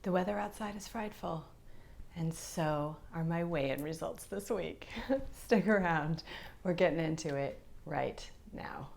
The weather outside is frightful, and so are my weigh-in results this week. Stick around, we're getting into it right now.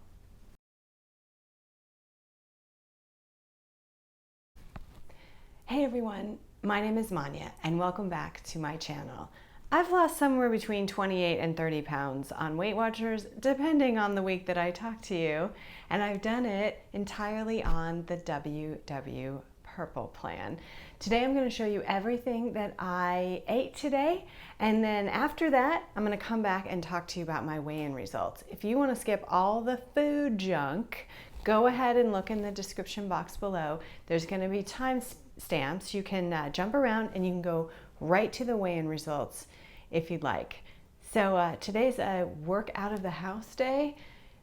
Hey everyone, my name is Manya and welcome back to my channel. I've lost somewhere between 28 and 30 pounds on Weight Watchers, depending on the week that I talk to you, and I've done it entirely on the WW Purple plan. Today I'm going to show you everything that I ate today, and then after that I'm going to come back and talk to you about my weigh-in results. If you want to skip all the food junk, go ahead and look in the description box below. There's going to be time stamps. You can jump around and you can go right to the weigh-in results if you'd like. So today's a work out of the house day.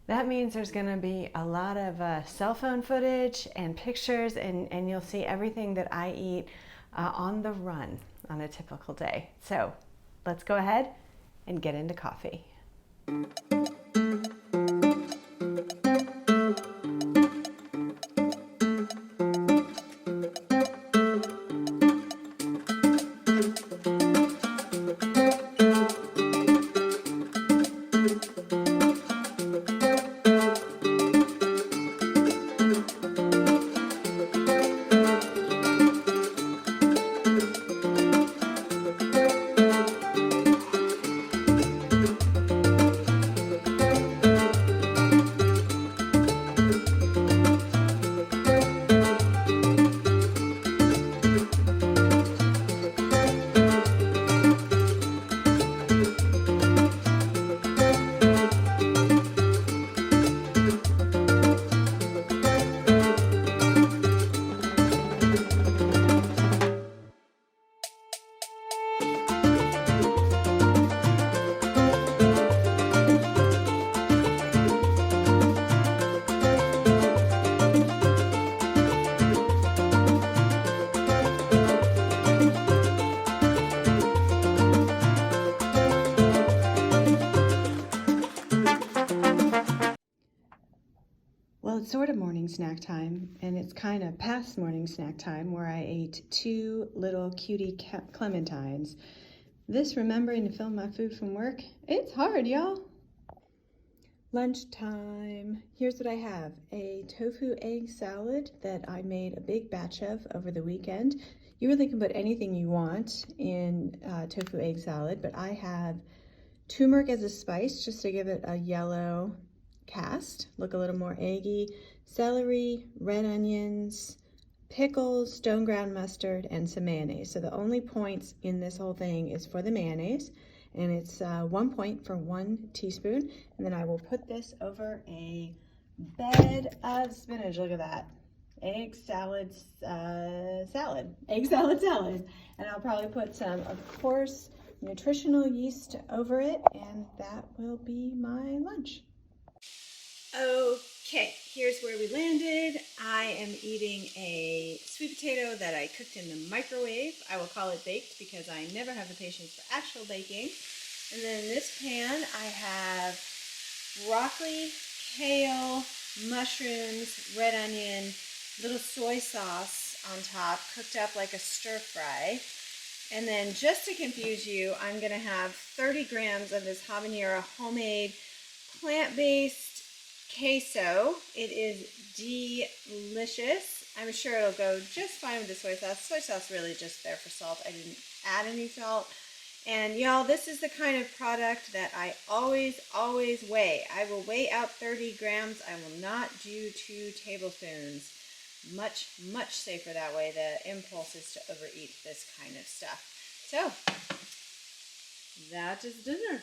That means there's going to be a lot of cell phone footage and pictures, and you'll see everything that I eat on the run on a typical day. So let's go ahead and get into coffee. Well, it's sort of morning snack time, and it's kind of past morning snack time where I ate 2 little cutie clementines. This, remembering to film my food from work, it's hard, y'all. Lunchtime. Here's what I have. A tofu egg salad that I made a big batch of over the weekend. You really can put anything you want in tofu egg salad, but I have turmeric as a spice just to give it a yellow cast, look a little more eggy, celery, red onions, pickles, stone ground mustard, and some mayonnaise. So the only points in this whole thing is for the mayonnaise, and it's 1 point for 1 teaspoon. And then I will put this over a bed of spinach. Look at that. Egg salad salad. Egg salad salad. And I'll probably put some, of course, nutritional yeast over it, and that will be my lunch. Okay, here's where we landed. I am eating a sweet potato that I cooked in the microwave. I will call it baked because I never have the patience for actual baking. And then in this pan, I have broccoli, kale, mushrooms, red onion, little soy sauce on top, cooked up like a stir fry. And then just to confuse you, I'm gonna have 30 grams of this habanero homemade plant-based queso. It is delicious. I'm sure it'll go just fine with the soy sauce. Soy sauce really just there for salt. I didn't add any salt. And y'all, this is the kind of product that I always weigh. I will weigh out 30 grams. I will not do 2 tablespoons. Much safer that way. The impulse is to overeat this kind of stuff. So, that is dinner.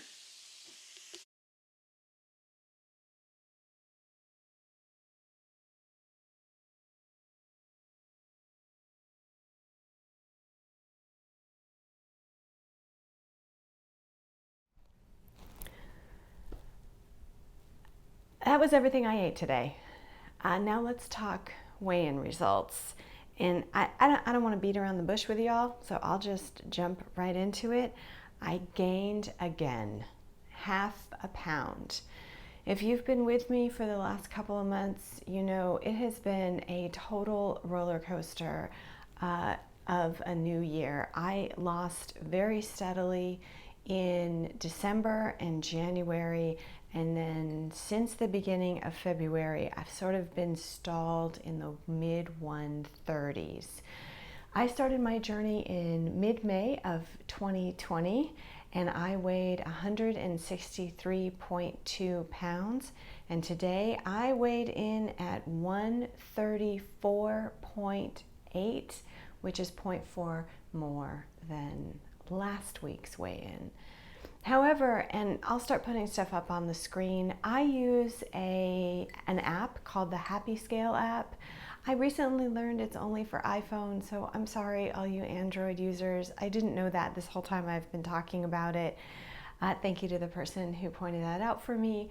That was everything I ate today. Now let's talk weigh-in results. And I don't want to beat around the bush with y'all, so I'll just jump right into it. I gained again, ½ a pound. If you've been with me for the last couple of months, you know it has been a total roller coaster of a new year. I lost very steadily in December and January, and then since the beginning of February, I've sort of been stalled in the mid 130s. I started my journey in mid-May of 2020, and I weighed 163.2 pounds, and today I weighed in at 134.8, which is 0.4 more than last week's weigh-in. However, and I'll start putting stuff up on the screen, I use an app called the Happy Scale app. I recently learned it's only for iPhone, so I'm sorry all you Android users. I didn't know that this whole time I've been talking about it. Thank you to the person who pointed that out for me.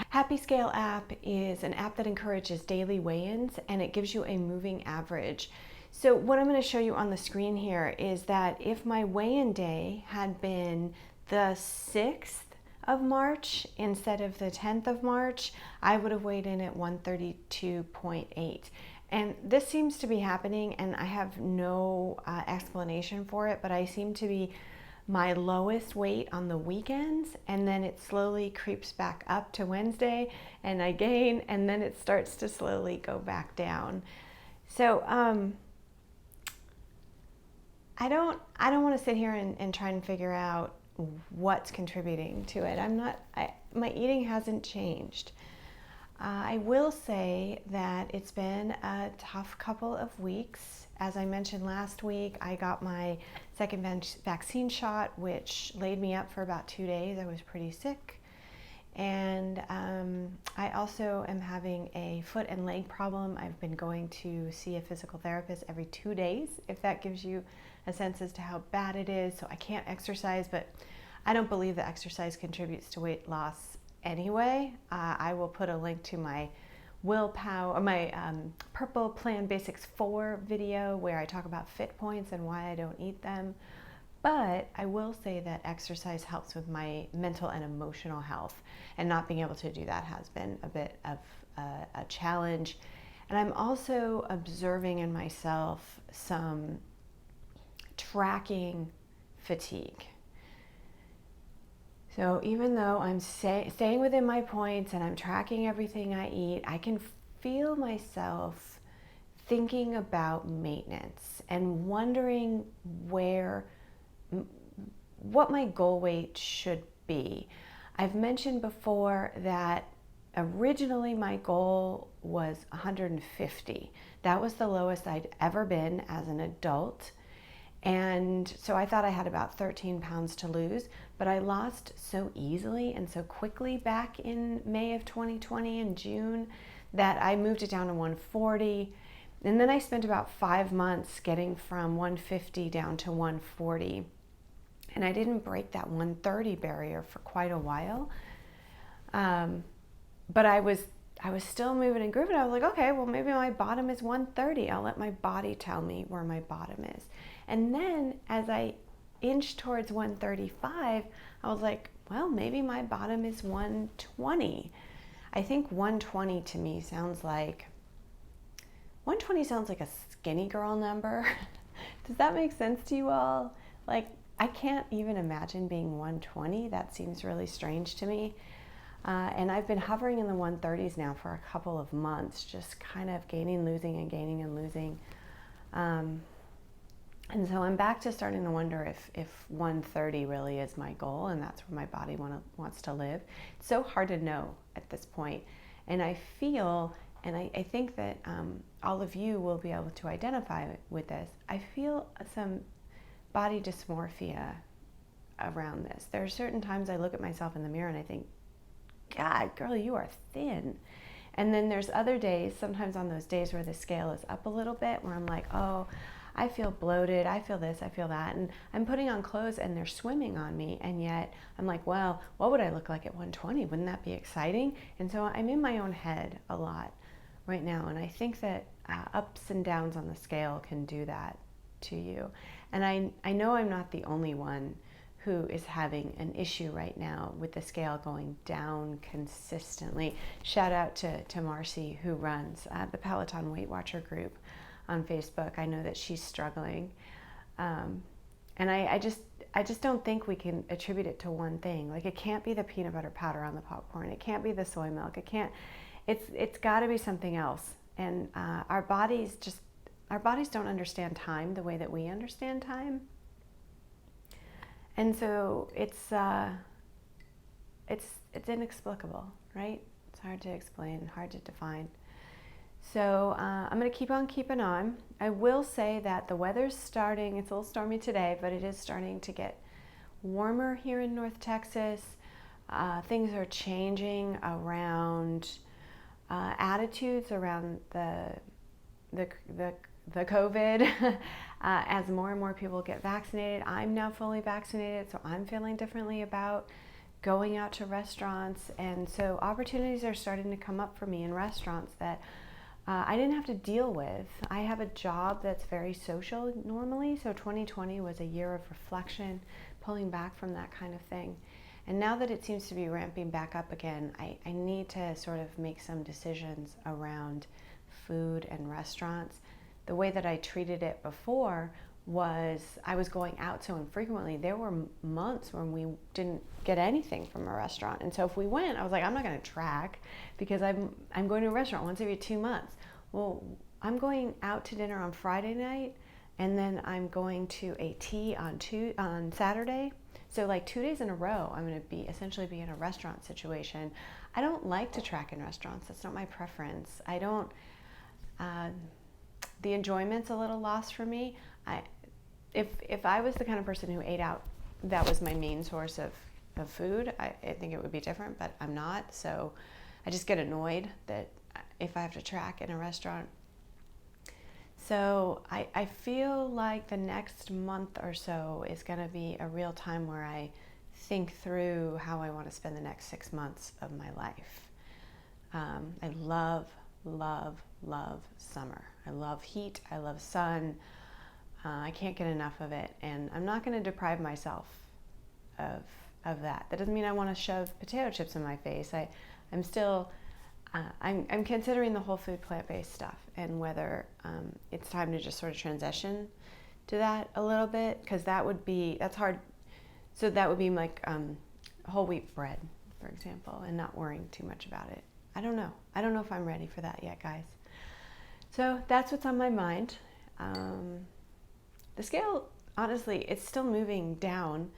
Happy Scale app is an app that encourages daily weigh-ins, and it gives you a moving average. So what I'm going to show you on the screen here is that if my weigh-in day had been the 6th of March instead of the 10th of March, I would have weighed in at 132.8. And this seems to be happening, and I have no explanation for it, but I seem to be my lowest weight on the weekends, and then it slowly creeps back up to Wednesday, and I gain, and then it starts to slowly go back down. So I don't want to sit here and try and figure out what's contributing to it. My eating hasn't changed. I will say that it's been a tough couple of weeks. As I mentioned last week, I got my second vaccine shot, which laid me up for about 2 days. I was pretty sick. And I also am having a foot and leg problem. I've been going to see a physical therapist every 2 days, if that gives you a sense as to how bad it is. So I can't exercise, but I don't believe that exercise contributes to weight loss anyway. I will put a link to my willpower, or my Purple Plan Basics 4 video where I talk about fit points and why I don't eat them. But I will say that exercise helps with my mental and emotional health, and not being able to do that has been a bit of a challenge. And I'm also observing in myself some tracking fatigue. So even though I'm staying within my points and I'm tracking everything I eat, I can feel myself thinking about maintenance and wondering what my goal weight should be. I've mentioned before that originally my goal was 150. That was the lowest I'd ever been as an adult. And so I thought I had about 13 pounds to lose, but I lost so easily and so quickly back in May of 2020 in June that I moved it down to 140. And then I spent about 5 months getting from 150 down to 140. And I didn't break that 130 barrier for quite a while. But I was still moving and grooving. I was like, okay, well, maybe my bottom is 130. I'll let my body tell me where my bottom is. And then as I inched towards 135, I was like, well, maybe my bottom is 120. I think 120 to me sounds like a skinny girl number. Does that make sense to you all? Like, I can't even imagine being 120. That seems really strange to me. And I've been hovering in the 130s now for a couple of months, just kind of gaining, losing, and gaining and losing. And so I'm back to starting to wonder if 130 really is my goal, and that's where my body wants to live. It's so hard to know at this point. And I feel, and I think that all of you will be able to identify with this, I feel some body dysmorphia around this. There are certain times I look at myself in the mirror and I think, God, girl, you are thin. And then there's other days, sometimes on those days where the scale is up a little bit, where I'm like, oh, I feel bloated, I feel this, I feel that, and I'm putting on clothes and they're swimming on me, and yet I'm like, well, what would I look like at 120? Wouldn't that be exciting? And so I'm in my own head a lot right now, and I think that ups and downs on the scale can do that to you. And I know I'm not the only one who is having an issue right now with the scale going down consistently. Shout out to Marcy, who runs the Peloton Weight Watcher group. on Facebook. I know that she's struggling. And I just don't think we can attribute it to one thing. Like, it can't be the peanut butter powder on the popcorn. It can't be the soy milk. It's got to be something else. And our bodies don't understand time the way that we understand time. And so it's inexplicable, right? It's hard to explain, hard to define. So I'm going to keep on keeping on. I will say that the weather's starting, it's a little stormy today, but it is starting to get warmer here in North Texas. Things are changing around attitudes around the COVID. As more and more people get vaccinated. I'm now fully vaccinated, so I'm feeling differently about going out to restaurants. And so opportunities are starting to come up for me in restaurants that I didn't have to deal with. I have a job that's very social normally, so 2020 was a year of reflection, pulling back from that kind of thing. And now that it seems to be ramping back up again, I need to sort of make some decisions around food and restaurants. The way that I treated it before was I was going out so infrequently. There were months when we didn't get anything from a restaurant. And so if we went, I was like, I'm not going to track because I'm going to a restaurant once every 2 months. Well, I'm going out to dinner on Friday night, and then I'm going to a tea on Saturday. So like 2 days in a row, I'm going to essentially be in a restaurant situation. I don't like to track in restaurants. That's not my preference. I don't, the enjoyment's a little lost for me. If I was the kind of person who ate out, that was my main source of food, I think it would be different, but I'm not. So I just get annoyed that if I have to track in a restaurant. So I feel like the next month or so is going to be a real time where I think through how I want to spend the next 6 months of my life. I love, love, love summer. I love heat. I love sun. I can't get enough of it, and I'm not going to deprive myself of that. That doesn't mean I want to shove potato chips in my face. I'm still I'm considering the whole food plant-based stuff and whether it's time to just sort of transition to that a little bit, because that's hard. So that would be like whole wheat bread, for example, and not worrying too much about it. I don't know if I'm ready for that yet, guys. So that's what's on my mind. The scale, honestly, it's still moving down.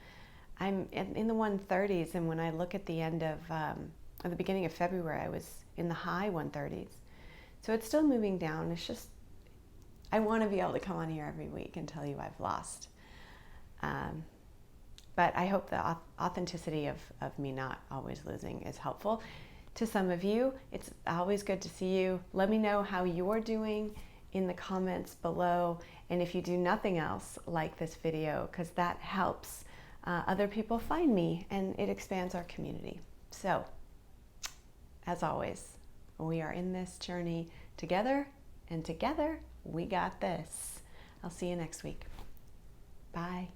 I'm in the 130s, and when I look at the end of, at the beginning of February, I was in the high 130s. So it's still moving down. It's just, I want to be able to come on here every week and tell you I've lost. But I hope the authenticity of me not always losing is helpful to some of you. It's always good to see you. Let me know how you're doing in the comments below. And if you do nothing else, like this video, because that helps other people find me and it expands our community. So, as always, we are in this journey together, and together we got this. I'll see you next week. Bye.